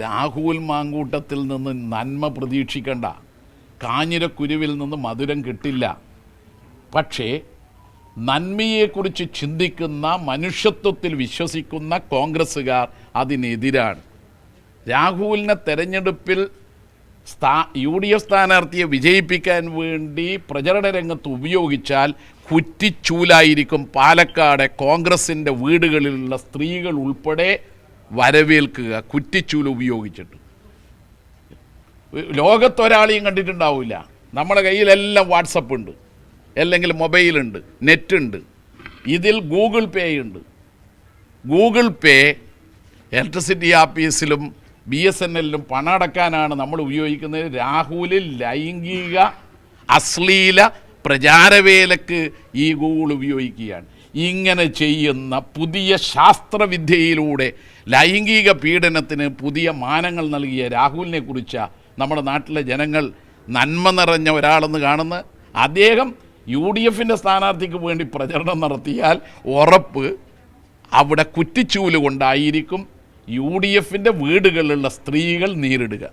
രാഹുൽ മാങ്കൂട്ടത്തിൽ നിന്ന് നന്മ പ്രതീക്ഷിക്കണ്ട, കാഞ്ഞിരക്കുരുവിൽ നിന്ന് മധുരം കിട്ടില്ല. പക്ഷേ നന്മയെക്കുറിച്ച് ചിന്തിക്കുന്ന, മനുഷ്യത്വത്തിൽ വിശ്വസിക്കുന്ന കോൺഗ്രസ്സുകാർ അതിനെതിരാണ്. രാഹുലിനെ തെരഞ്ഞെടുപ്പിൽ UDF സ്ഥാനാർത്ഥിയെ വിജയിപ്പിക്കാൻ വേണ്ടി പ്രചരണ രംഗത്ത് ഉപയോഗിച്ചാൽ കുറ്റിച്ചൂലായിരിക്കും പാലക്കാട് കോൺഗ്രസിൻ്റെ വീടുകളിലുള്ള സ്ത്രീകൾ ഉൾപ്പെടെ വരവേൽക്കുക. കുറ്റിച്ചൂൽ ഉപയോഗിച്ചിട്ട് ലോകത്തൊരാളെയും കണ്ടിട്ടുണ്ടാവില്ല. നമ്മുടെ കയ്യിലെല്ലാം വാട്സപ്പ് ഉണ്ട്, അല്ലെങ്കിൽ മൊബൈലുണ്ട്, നെറ്റുണ്ട്. ഇതിൽ ഗൂഗിൾ പേ ഉണ്ട്. ഗൂഗിൾ പേ ഇലക്ട്രിസിറ്റി ആഫീസിലും BSNLലും പണം അടക്കാനാണ് നമ്മൾ ഉപയോഗിക്കുന്നത്. രാഹുലിൽ ലൈംഗിക അശ്ലീല പ്രചാരവേലക്ക് ഈ ഗൂഗിൾ ഉപയോഗിക്കുകയാണ്. ഇങ്ങനെ ചെയ്യുന്ന പുതിയ ശാസ്ത്രവിദ്യയിലൂടെ ലൈംഗിക പീഡനത്തിന് പുതിയ മാനങ്ങൾ നൽകിയ രാഹുലിനെ കുറിച്ചാണ് നമ്മുടെ നാട്ടിലെ ജനങ്ങൾ നന്മ നിറഞ്ഞ ഒരാളെന്ന് കാണുന്നത്. അദ്ദേഹം UDFൻ്റെ സ്ഥാനാർത്ഥിക്ക് വേണ്ടി പ്രചരണം നടത്തിയാൽ ഉറപ്പ് അവിടെ കുറ്റിച്ചൂല് കൊണ്ടായിരിക്കും UDFൻ്റെ വീടുകളിലുള്ള സ്ത്രീകൾ നേരിടുക.